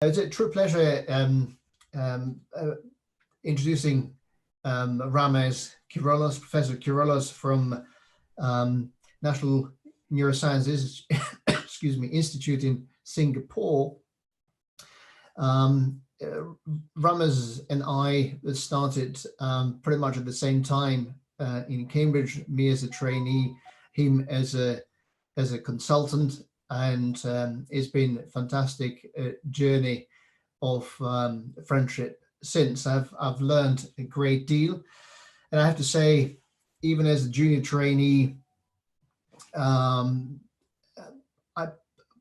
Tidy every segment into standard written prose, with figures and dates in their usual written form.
It's a true pleasure introducing Ramez Kirollos, Professor Kirollos from National Neuroscience excuse me, Institute in Singapore. Ramez and I started pretty much at the same time in Cambridge, me as a trainee, him as a consultant, and it's been a fantastic journey of friendship since. I've learned a great deal, and I have to say, even as a junior trainee,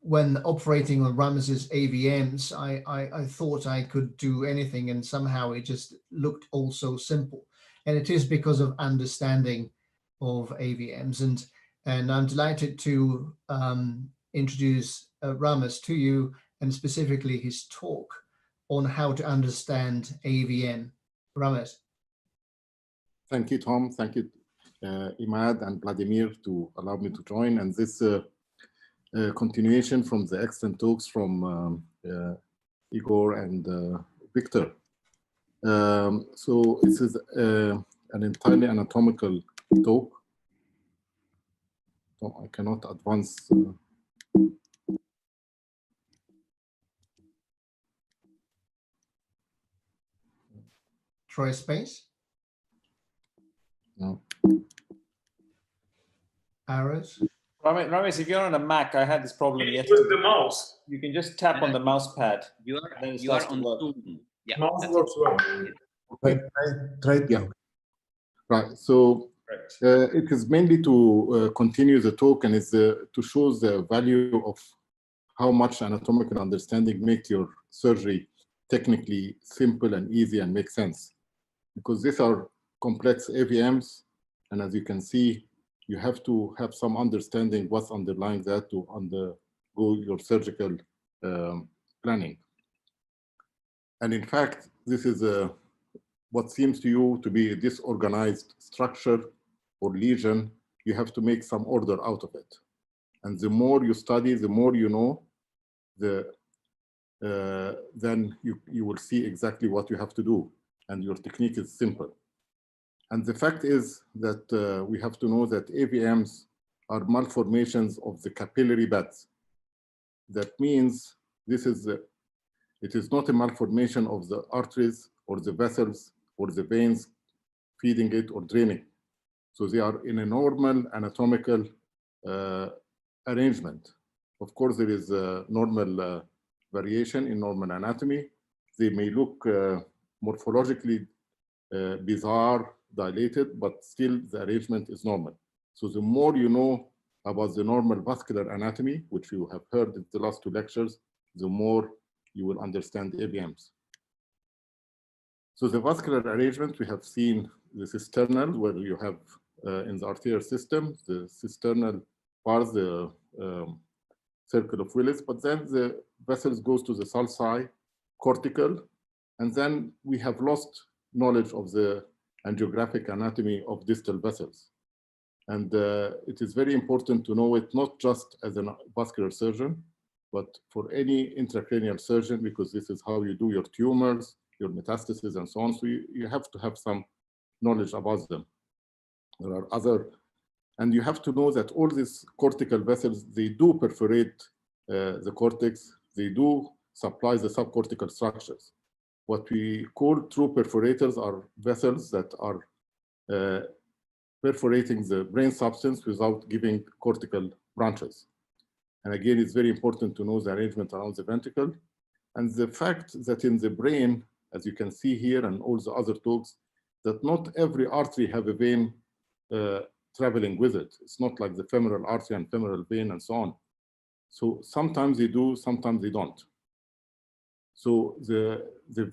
when operating on Ramez's AVMs, I thought I could do anything, and somehow it just looked all so simple. And it is because of understanding of AVMs. And I'm delighted to introduce Ramez to you, and specifically his talk on how to understand AVM. Ramez. Thank you, Tom. Thank you, Imad and Vladimir, to allow me to join. And this continuation from the excellent talks from Igor and Victor. So this is an entirely anatomical talk. So I cannot advance. Try space. No. Arrows. Ramez, if you're on a Mac, I had this problem yesterday. With the mouse. You can just tap on the mouse pad. You are on Zoom. Yeah, mouse works well. Yeah. Right. So it is mainly to continue the talk, and it's to show the value of how much anatomical understanding makes your surgery technically simple and easy and make sense. Because these are complex AVMs, and as you can see, you have to have some understanding what's underlying that to undergo your surgical planning. And in fact, this is what seems to you to be a disorganized structure or lesion. You have to make some order out of it. And the more you study, the more you know, then you will see exactly what you have to do. And your technique is simple. And the fact is that we have to know that AVMs are malformations of the capillary beds. That means it is not a malformation of the arteries or the vessels or the veins feeding it or draining. So they are in a normal anatomical arrangement. Of course, there is a normal variation in normal anatomy. They may look morphologically bizarre, dilated, but still the arrangement is normal. So the more you know about the normal vascular anatomy, which you have heard in the last two lectures, the more you will understand AVMs. So the vascular arrangement, we have seen the cisternal, where you have in the arterial system, the cisternal part, the circle of Willis, but then the vessels goes to the sulci, cortical, and then we have lost knowledge of the angiographic anatomy of distal vessels. And it is very important to know it not just as a vascular surgeon, but for any intracranial surgeon, because this is how you do your tumors, your metastases, and so on. So you have to have some knowledge about them. There are other, and you have to know that all these cortical vessels, they do perforate the cortex, they do supply the subcortical structures. What we call true perforators are vessels that are perforating the brain substance without giving cortical branches. And again, it's very important to know the arrangement around the ventricle. And the fact that in the brain, as you can see here and all the other talks, that not every artery have a vein traveling with it. It's not like the femoral artery and femoral vein and so on. So sometimes they do, sometimes they don't. So the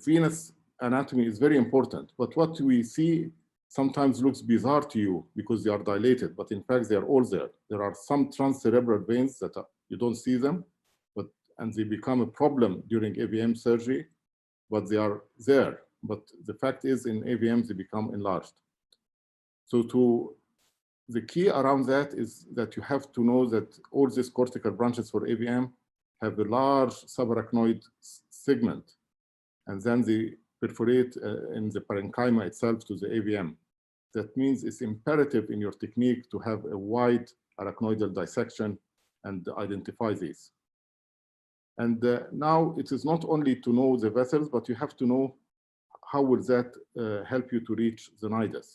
venous anatomy is very important, but what we see sometimes looks bizarre to you because they are dilated, but in fact they are all there. There are some transcerebral veins that you don't see them, and they become a problem during AVM surgery, but they are there. But the fact is in AVMs they become enlarged. So the key around that is that you have to know that all these cortical branches for AVM have a large subarachnoid segment, and then they perforate in the parenchyma itself to the AVM. That means it's imperative in your technique to have a wide arachnoidal dissection and identify these. And now it is not only to know the vessels, but you have to know how will that help you to reach the nidus.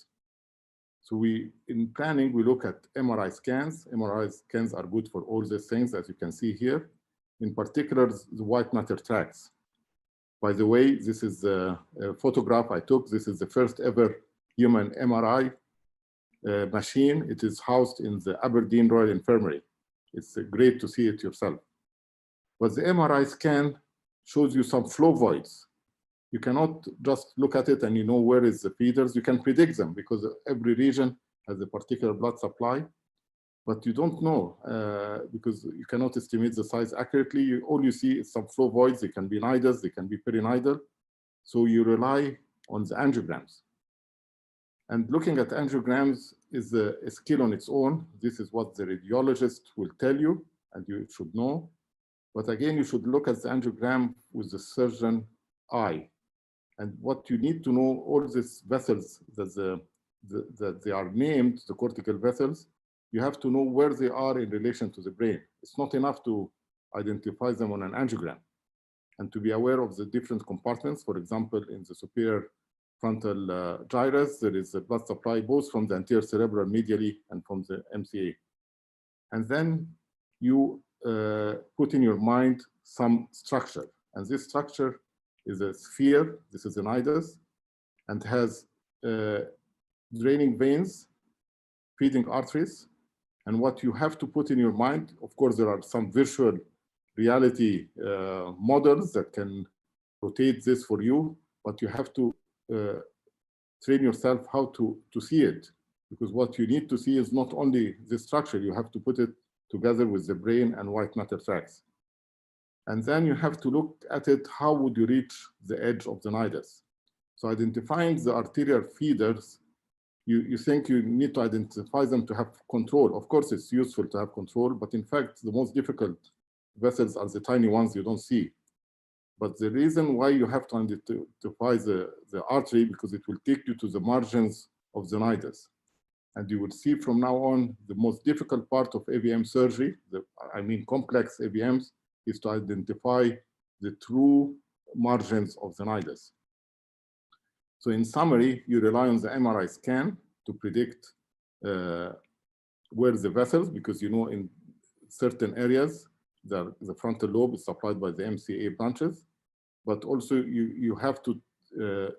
So in planning, we look at MRI scans. MRI scans are good for all these things, as you can see here. In particular, the white matter tracts. By the way, this is a photograph I took. This is the first ever human MRI machine. It is housed in the Aberdeen Royal Infirmary. It's great to see it yourself. But the MRI scan shows you some flow voids. You cannot just look at it and you know where is the feeders. You can predict them because every region has a particular blood supply, but you don't know because you cannot estimate the size accurately. All you see is some flow voids. They can be nidus, they can be perinidal. So you rely on the angiograms. And looking at angiograms is a skill on its own. This is what the radiologist will tell you, and you should know. But again, you should look at the angiogram with the surgeon eye. And what you need to know, all these vessels that they are named, the cortical vessels, you have to know where they are in relation to the brain. It's not enough to identify them on an angiogram and to be aware of the different compartments. For example, in the superior frontal gyrus, there is a blood supply both from the anterior cerebral medially and from the MCA. And then you put in your mind some structure. And this structure is a sphere. This is an nidus, and has draining veins, feeding arteries. And what you have to put in your mind, of course, there are some virtual reality models that can rotate this for you, but you have to train yourself how to see it. Because what you need to see is not only the structure, you have to put it together with the brain and white matter tracts. And then you have to look at it, how would you reach the edge of the nidus? So identifying the arterial feeders, you think you need to identify them to have control. Of course, it's useful to have control, but in fact, the most difficult vessels are the tiny ones you don't see. But the reason why you have to identify the artery, because it will take you to the margins of the nidus. And you will see from now on, the most difficult part of AVM surgery, I mean complex AVMs, is to identify the true margins of the nidus. So in summary, you rely on the MRI scan to predict where the vessels, because you know in certain areas, the frontal lobe is supplied by the MCA branches, but also you have to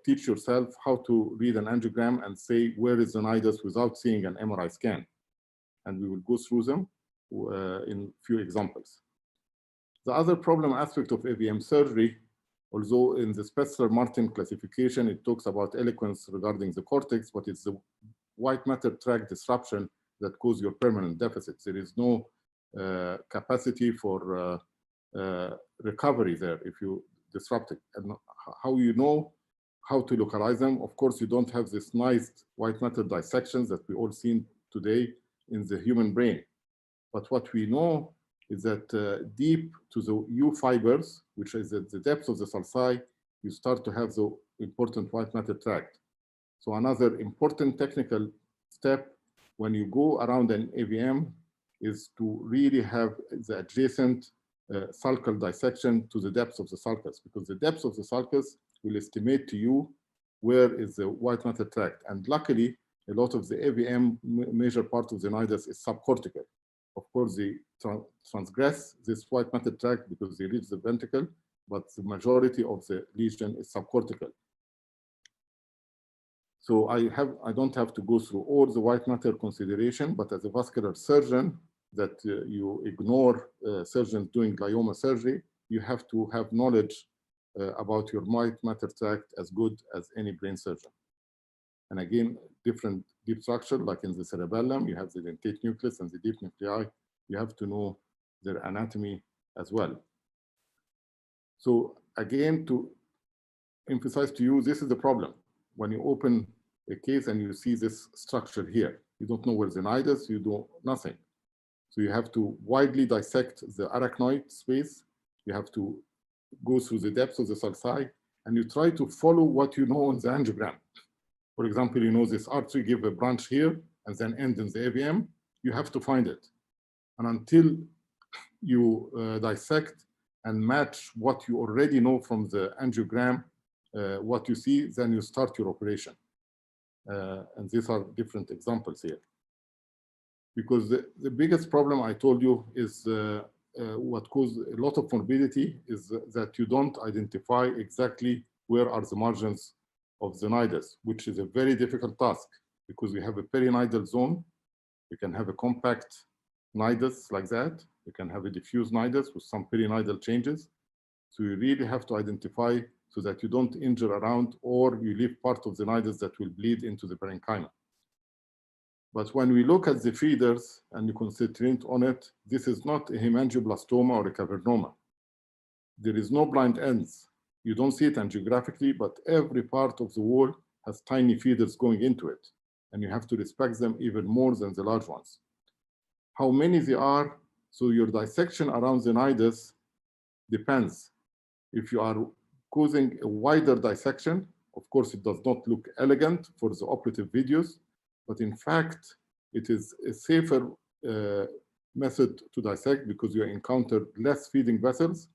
teach yourself how to read an angiogram and say where is the nidus without seeing an MRI scan. And we will go through them in few examples. The other problem aspect of AVM surgery, although in the Spetzler-Martin classification, it talks about eloquence regarding the cortex, but it's the white matter tract disruption that causes your permanent deficits. There is no capacity for recovery there if you disrupt it. And how you know how to localize them? Of course, you don't have this nice white matter dissections that we all seen today in the human brain. But what we know is that deep to the U fibers, which is at the depth of the sulci, you start to have the important white matter tract. So another important technical step when you go around an AVM is to really have the adjacent sulcal dissection to the depths of the sulcus, because the depths of the sulcus will estimate to you where is the white matter tract. And luckily, a lot of the AVM major part of the nidus is subcortical. Of course, they transgress this white matter tract because they reach the ventricle, but the majority of the lesion is subcortical. So I don't have to go through all the white matter consideration, but as a vascular surgeon, that you ignore surgeons doing glioma surgery, you have to have knowledge about your white matter tract as good as any brain surgeon. And again, different deep structure, like in the cerebellum, you have the dentate nucleus and the deep nuclei. You have to know their anatomy as well. So again, to emphasize to you, this is the problem. When you open a case and you see this structure here, you don't know where the nidus, you do nothing. So you have to widely dissect the arachnoid space. You have to go through the depth of the sulci, and you try to follow what you know on the angiogram. For example, you know this artery give a branch here and then end in the AVM, you have to find it. And until you dissect and match what you already know from the angiogram, what you see, then you start your operation. And these are different examples here. Because the biggest problem I told you is what causes a lot of morbidity is that you don't identify exactly where are the margins of the nidus, which is a very difficult task because we have a perinidal zone. You can have a compact nidus like that. You can have a diffuse nidus with some perinidal changes. So you really have to identify so that you don't injure around or you leave part of the nidus that will bleed into the parenchyma. But when we look at the feeders and you concentrate on it, this is not a hemangioblastoma or a cavernoma. There is no blind ends. You don't see it angiographically, but every part of the wall has tiny feeders going into it. And you have to respect them even more than the large ones. How many there are, so your dissection around the nidus depends. If you are causing a wider dissection, of course, it does not look elegant for the operative videos, but in fact, it is a safer method to dissect because you encounter less feeding vessels.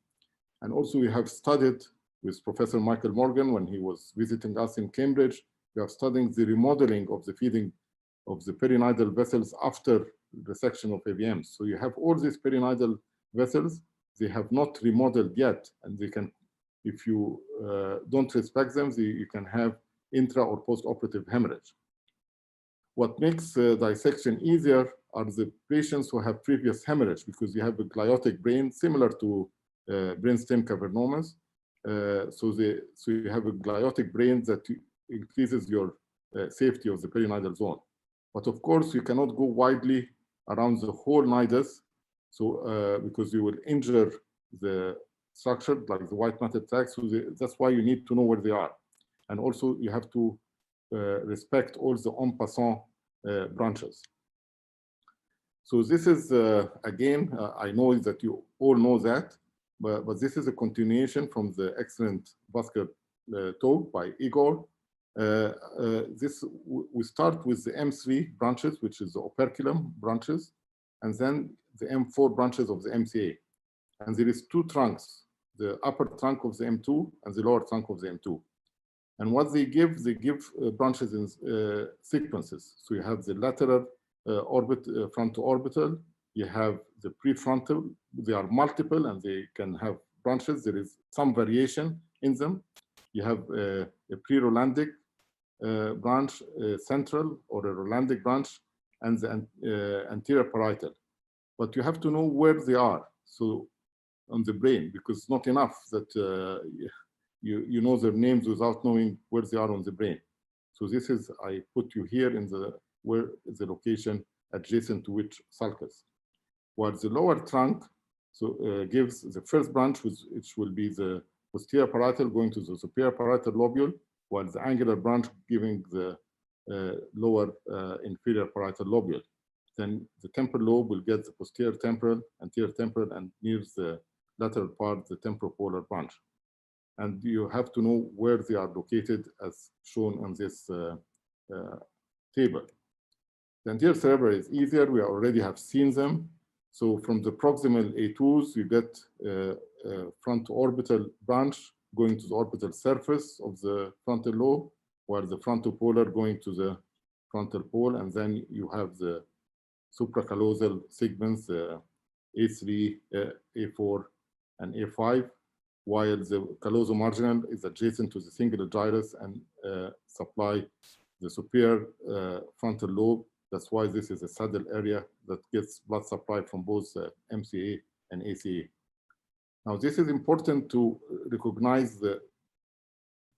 And also we have studied with Professor Michael Morgan when he was visiting us in Cambridge, we are studying the remodeling of the feeding of the perinidal vessels after the section of AVMs. So you have all these perinidal vessels, they have not remodeled yet, and they can, if you don't respect them, you can have intra or post-operative hemorrhage. What makes dissection easier are the patients who have previous hemorrhage because you have a gliotic brain similar to brainstem cavernomas. So you have a gliotic brain that increases your safety of the perinidal zone. But of course, you cannot go widely around the whole nidus, so because you will injure the structure like the white matter tracts. So that's why you need to know where they are. And also you have to respect all the en passant branches. So this is, again, I know that you all know that, but this is a continuation from the excellent vascular talk by Igor. We start with the M3 branches, which is the operculum branches, and then the M4 branches of the MCA. And there is two trunks, the upper trunk of the M2 and the lower trunk of the M2. And what they give branches in sequences. So you have the lateral fronto-orbital, you have the prefrontal, they are multiple and they can have branches. There is some variation in them. You have a pre-Rolandic branch, central or a Rolandic branch, and the anterior parietal. But you have to know where they are. So on the brain, because it's not enough that you know their names without knowing where they are on the brain. So this is, I put you here in where is the location adjacent to which sulcus. While the lower trunk gives the first branch, which will be the posterior parietal going to the superior parietal lobule, while the angular branch giving the lower inferior parietal lobule. Then the temporal lobe will get the posterior temporal, anterior temporal, and near the lateral part, the temporopolar branch. And you have to know where they are located as shown on this table. The anterior cerebral is easier. We already have seen them. So from the proximal A2s, you get a fronto-orbital branch going to the orbital surface of the frontal lobe, while the frontopolar going to the frontal pole, and then you have the supracallosal segments, A3, A4, and A5, while the callosomarginal is adjacent to the singular gyrus and supply the superior frontal lobe. That's why this is a saddle area that gets blood supply from both MCA and ACA. Now, this is important to recognize the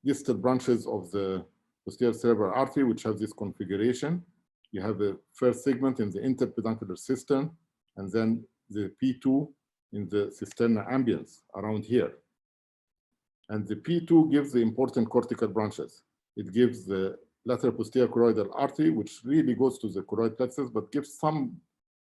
distal branches of the posterior cerebral artery, which have this configuration. You have the first segment in the interpeduncular cistern, and then the P2 in the cisterna ambiens around here. And the P2 gives the important cortical branches. It gives the lateral posterior choroidal artery, which really goes to the choroid plexus, but gives some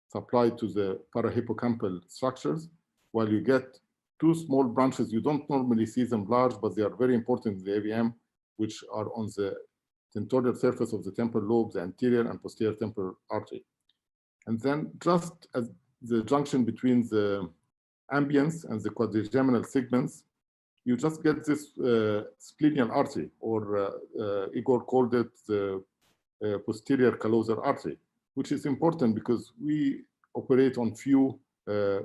supply to the parahippocampal structures, while you get two small branches. You don't normally see them large, but they are very important in the AVM, which are on the tentorial surface of the temporal lobe, the anterior and posterior temporal artery. And then just at the junction between the ambience and the quadrigeminal segments, you just get this splenial artery, or Igor called it the posterior callosal artery, which is important because we operate on few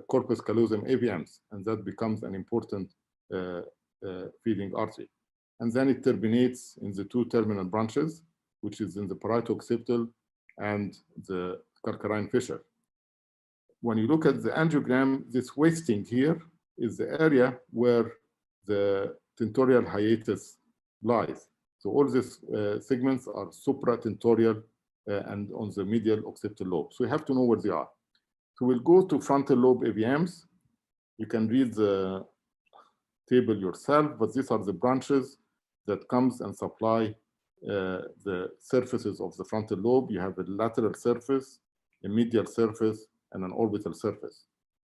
corpus callosum AVMs, and that becomes an important feeding artery. And then it terminates in the two terminal branches, which is in the parieto-occipital and the carcarine fissure. When you look at the angiogram, this wasting here is the area where the tentorial hiatus lies. So all these segments are supratentorial and on the medial occipital lobe. So you have to know where they are. So we'll go to frontal lobe AVMs. You can read the table yourself, but these are the branches that comes and supply the surfaces of the frontal lobe. You have a lateral surface, a medial surface, and an orbital surface.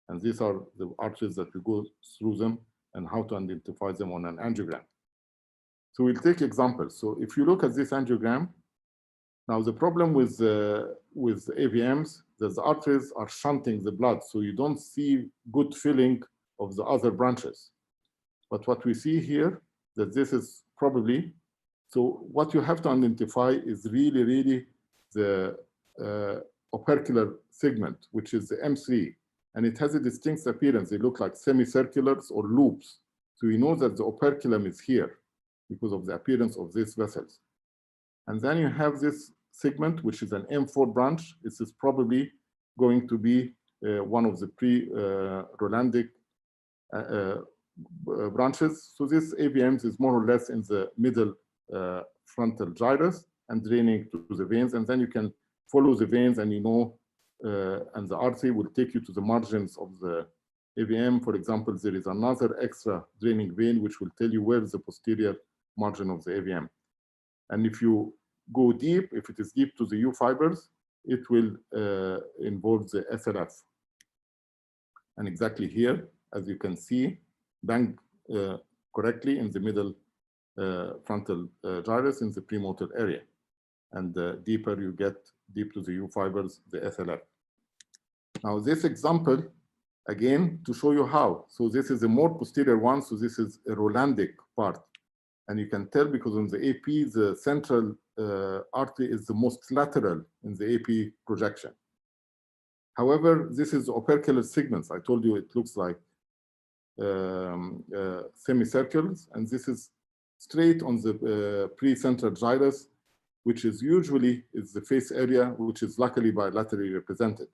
And these are the arteries that we go through them and how to identify them on an angiogram. So we'll take examples. So if you look at this angiogram, now the problem with AVMs, that the arteries are shunting the blood, so you don't see good filling of the other branches. But what we see here, that this is probably, so what you have to identify is really the opercular segment, which is the M3. And it has a distinct appearance. They look like semicirculars or loops. So you know that the operculum is here because of the appearance of these vessels. And then you have this segment, which is an M4 branch. This is probably going to be one of the pre-Rolandic branches. So this AVM is more or less in the middle frontal gyrus and draining to the veins. And then you can follow the veins, and you know, and the artery will take you to the margins of the AVM. For example, there is another extra draining vein which will tell you where is the posterior margin of the AVM. And if you go deep, if it is deep to the U fibers, it will involve the SLF. And exactly here, as you can see, bang correctly in the middle frontal gyrus in the premotor area. And the deeper you get deep to the U fibers, the SLF. Now this example, again, to show you how. So this is a more posterior one, so this is a Rolandic part. And you can tell because on the AP, the central artery is the most lateral in the AP projection. However, this is opercular segments. I told you it looks like semicircles, and this is straight on the pre-central gyrus, which is usually is the face area, which is luckily bilaterally represented.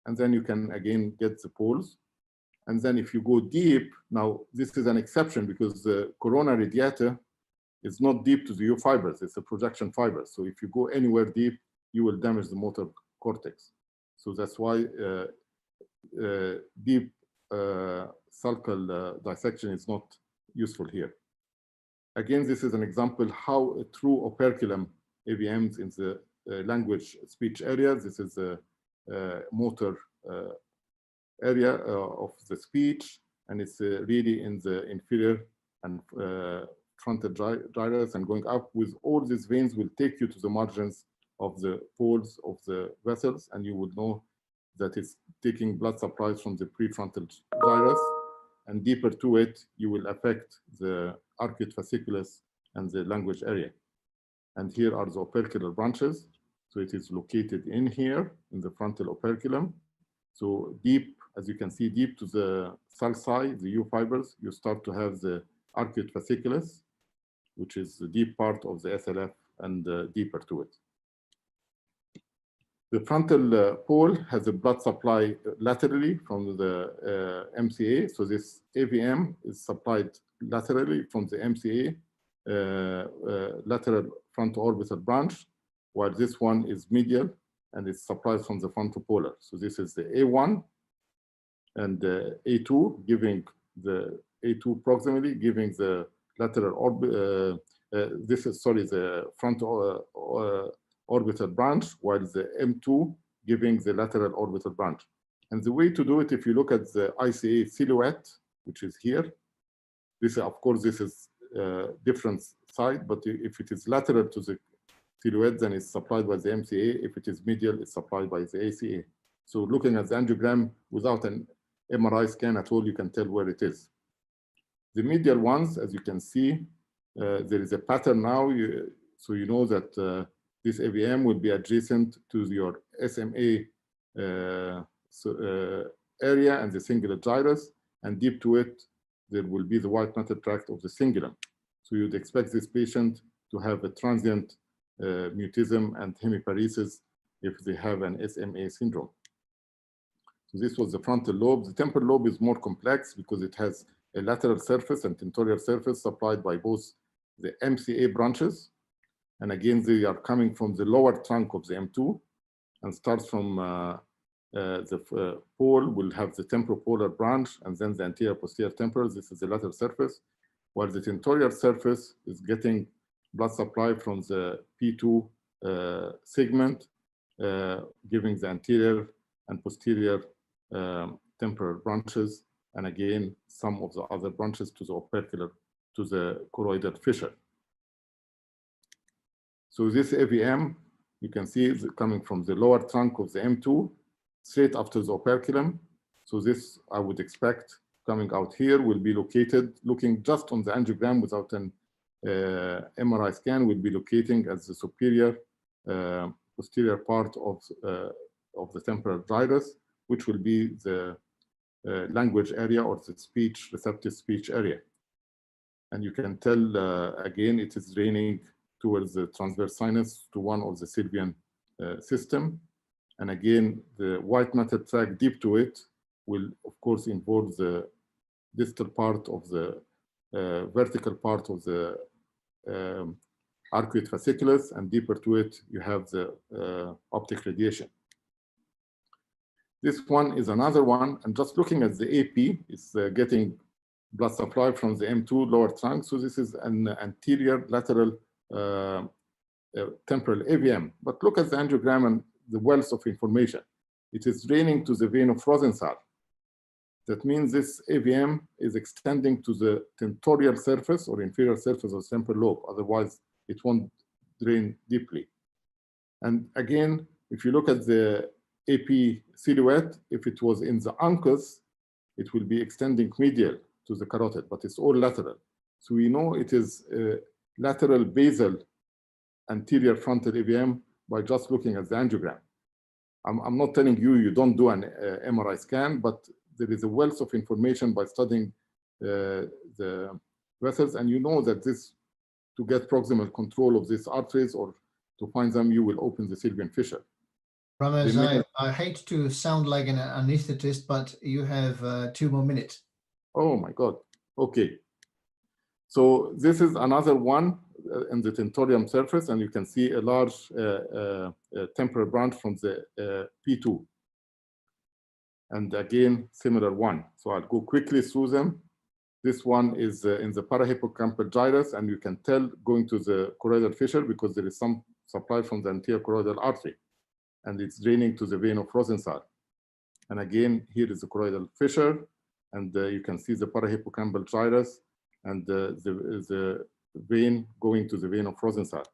And then you can again get the poles. And then if you go deep, now this is an exception because the corona radiata is not deep to the U fibers, it's a projection fiber. So if you go anywhere deep, you will damage the motor cortex. So that's why deep sulcal dissection is not useful here. Again, this is an example how a true operculum AVMs in the language speech area. This is a motor area of the speech, and it's really in the inferior and frontal gyrus, and going up with all these veins will take you to the margins of the folds of the vessels, and you would know that it's taking blood supplies from the prefrontal gyrus, and deeper to it, you will affect the arcuate fasciculus and the language area. And here are the opercular branches. So it is located in here in the frontal operculum. So deep, as you can see, deep to the sulci, the U fibers, you start to have the arcuate fasciculus, which is the deep part of the SLF and deeper to it. The frontal pole has a blood supply laterally from the MCA. So this AVM is supplied laterally from the MCA, lateral fronto-orbital branch, while this one is medial and it's supplied from the frontopolar. So this is the A1 and the A2, giving the A2 proximally, giving the lateral orbit. This is, sorry, the fronto orbital branch, while the M2 giving the lateral orbital branch. And the way to do it, if you look at the ICA silhouette, which is here. This, of course, this is different side, but if it is lateral to the silhouette, then it's supplied by the MCA. If it is medial, it's supplied by the ACA. So looking at the angiogram without an MRI scan at all, you can tell where it is. The medial ones, as you can see, there is a pattern now, so you know that this AVM will be adjacent to your SMA area and the singular gyrus, and deep to it, there will be the white matter tract of the cingulum. So you'd expect this patient to have a transient mutism and hemiparesis if they have an SMA syndrome. So this was the frontal lobe. The temporal lobe is more complex because it has a lateral surface and tentorial surface supplied by both the MCA branches. And again, they are coming from the lower trunk of the M2 and starts from the pole will have the temporopolar branch and then the anterior posterior temporal. This is the lateral surface, while the tentorial surface is getting blood supply from the P2 segment, giving the anterior and posterior temporal branches, and again, some of the other branches to the opercular, to the choroidal fissure. So this AVM, you can see is coming from the lower trunk of the M2, straight after the operculum. So this, I would expect, coming out here, will be located, looking just on the angiogram without an MRI scan, will be locating as the superior posterior part of the temporal gyrus, which will be the language area or the speech, receptive speech area. And you can tell, again, it is draining towards the transverse sinus to one of the Sylvian system. And again, the white matter tract deep to it will, of course, involve the distal part of the vertical part of the arcuate fasciculus, and deeper to it, you have the optic radiation. This one is another one, and just looking at the AP, it's getting blood supply from the M2 lower trunk. So this is an anterior lateral temporal AVM. But look at the angiogram and the wealth of information. It is draining to the vein of Rosenthal. That means this AVM is extending to the tentorial surface or inferior surface of the temporal lobe. Otherwise, it won't drain deeply. And again, if you look at the AP silhouette, if it was in the uncus, it will be extending medial to the carotid, but it's all lateral. So we know it is lateral basal anterior frontal AVM by just looking at the angiogram. I'm not telling you you don't do an MRI scan, but there is a wealth of information by studying the vessels, and you know that this, to get proximal control of these arteries or to find them, you will open the Sylvian fissure. Ramez, I hate to sound like an anesthetist, but you have 2 more minutes. Oh my God. Okay. So this is another one in the tentorium surface, and you can see a large temporal branch from the P2. And again, similar one. So I'll go quickly through them. This one is in the parahippocampal gyrus, and you can tell going to the choroidal fissure because there is some supply from the anterior choroidal artery, and it's draining to the vein of Rosenthal. And again, here is the choroidal fissure, and you can see the parahippocampal gyrus and the vein going to the vein of Rosenthal.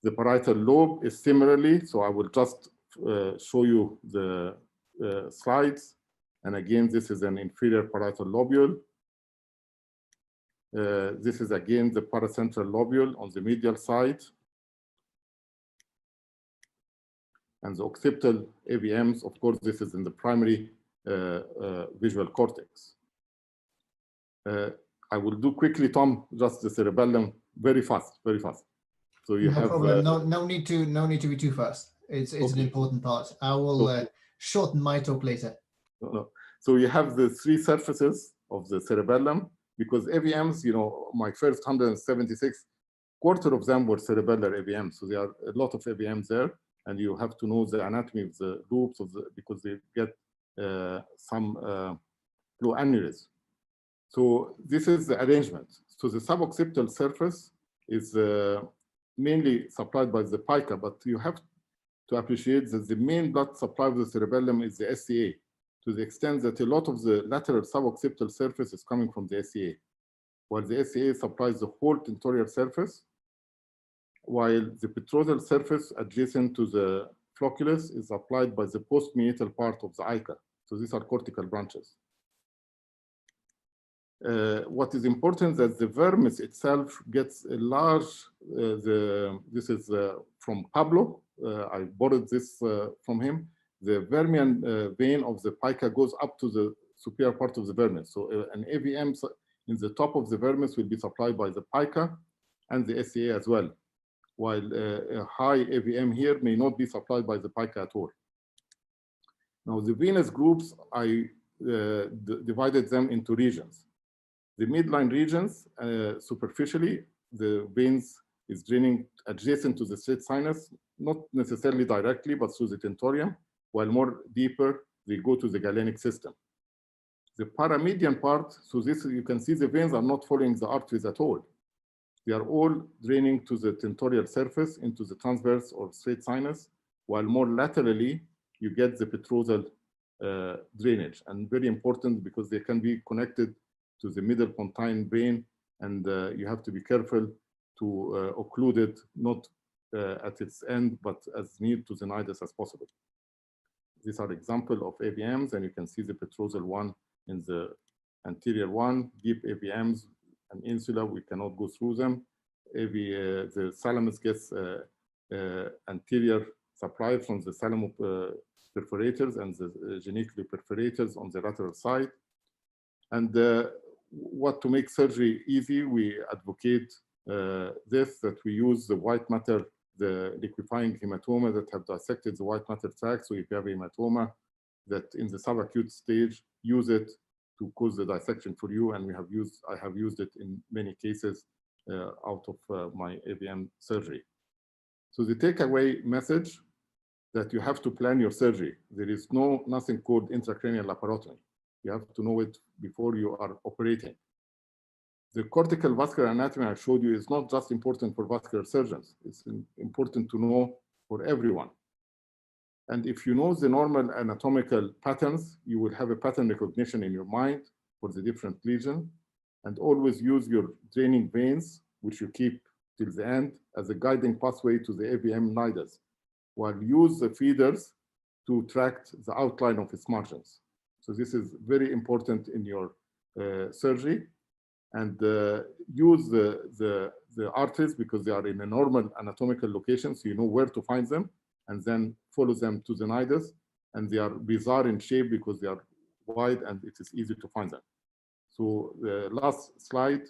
The parietal lobe is similarly, so I will just show you the slides. And again, this is an inferior parietal lobule. This is again the paracentral lobule on the medial side. And the occipital AVMs, of course, this is in the primary visual cortex. I will do quickly, Tom, just the cerebellum very fast, very fast. So you have no need to be too fast. It's okay. An important part. I will shorten my talk later. No. So you have the 3 surfaces of the cerebellum, because AVMs, you know, my first 176, quarter of them were cerebellar AVMs. So there are a lot of AVMs there, and you have to know the anatomy of the loops of the, because they get some flow aneurysm. So this is the arrangement. So the suboccipital surface is mainly supplied by the pica, but you have to appreciate that the main blood supply of the cerebellum is the SCA. to the extent that a lot of the lateral suboccipital surface is coming from the SCA, while the SCA supplies the whole tentorial surface, while the petrosal surface adjacent to the flocculus is applied by the postmeatal part of the ICA. So these are cortical branches. What is important that the vermis itself gets a large, this is from Pablo, I borrowed this from him. The vermian vein of the pica goes up to the superior part of the vermis. So an AVM in the top of the vermis will be supplied by the pica and the SCA as well, while a high AVM here may not be supplied by the pica at all. Now the venous groups, I divided them into regions. The midline regions, superficially, the veins is draining adjacent to the straight sinus, not necessarily directly, but through the tentorium, while more deeper, they go to the galenic system. The paramedian part, so this, you can see the veins are not following the arteries at all. They are all draining to the tentorial surface into the transverse or straight sinus, while more laterally, you get the petrosal drainage. And very important because they can be connected to the middle pontine vein, and you have to be careful to occlude it, not at its end, but as near to the nidus as possible. These are examples of AVMs, and you can see the petrosal one in the anterior one, deep AVMs and insula, we cannot go through them. The thalamus gets anterior supply from the thalamo perforators and the genicular perforators on the lateral side. And what to make surgery easy, we advocate this, that we use the white matter, the liquefying hematoma that have dissected the white matter tract. So if you have a hematoma that in the subacute stage, use it to cause the dissection for you. And I have used it in many cases out of my AVM surgery. So the takeaway message that you have to plan your surgery. There is nothing called intracranial laparotomy. You have to know it before you are operating. The cortical vascular anatomy I showed you is not just important for vascular surgeons. It's important to know for everyone. And if you know the normal anatomical patterns, you will have a pattern recognition in your mind for the different lesions, and always use your draining veins, which you keep till the end, as a guiding pathway to the AVM nidus, while use the feeders to track the outline of its margins. So this is very important in your surgery. And use the arteries because they are in a normal anatomical location, so you know where to find them, and then follow them to the nidus. And they are bizarre in shape because they are wide and it is easy to find them. So the last slide,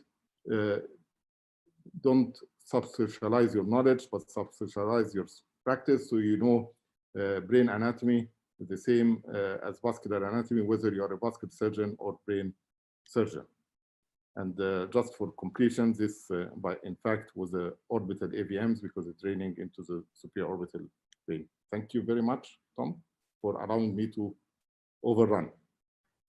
don't subspecialize your knowledge, but subspecialize your practice, so you know brain anatomy is the same as vascular anatomy, whether you are a vascular surgeon or brain surgeon. And just for completion, this, in fact, was the orbital AVMs because it's draining into the superior orbital vein. Thank you very much, Tom, for allowing me to overrun.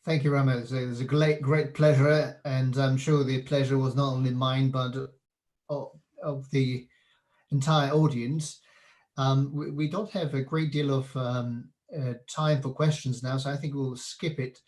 Thank you, Ramez. It was a great pleasure, and I'm sure the pleasure was not only mine, but of the entire audience. We don't have a great deal of time for questions now, so I think we'll skip it.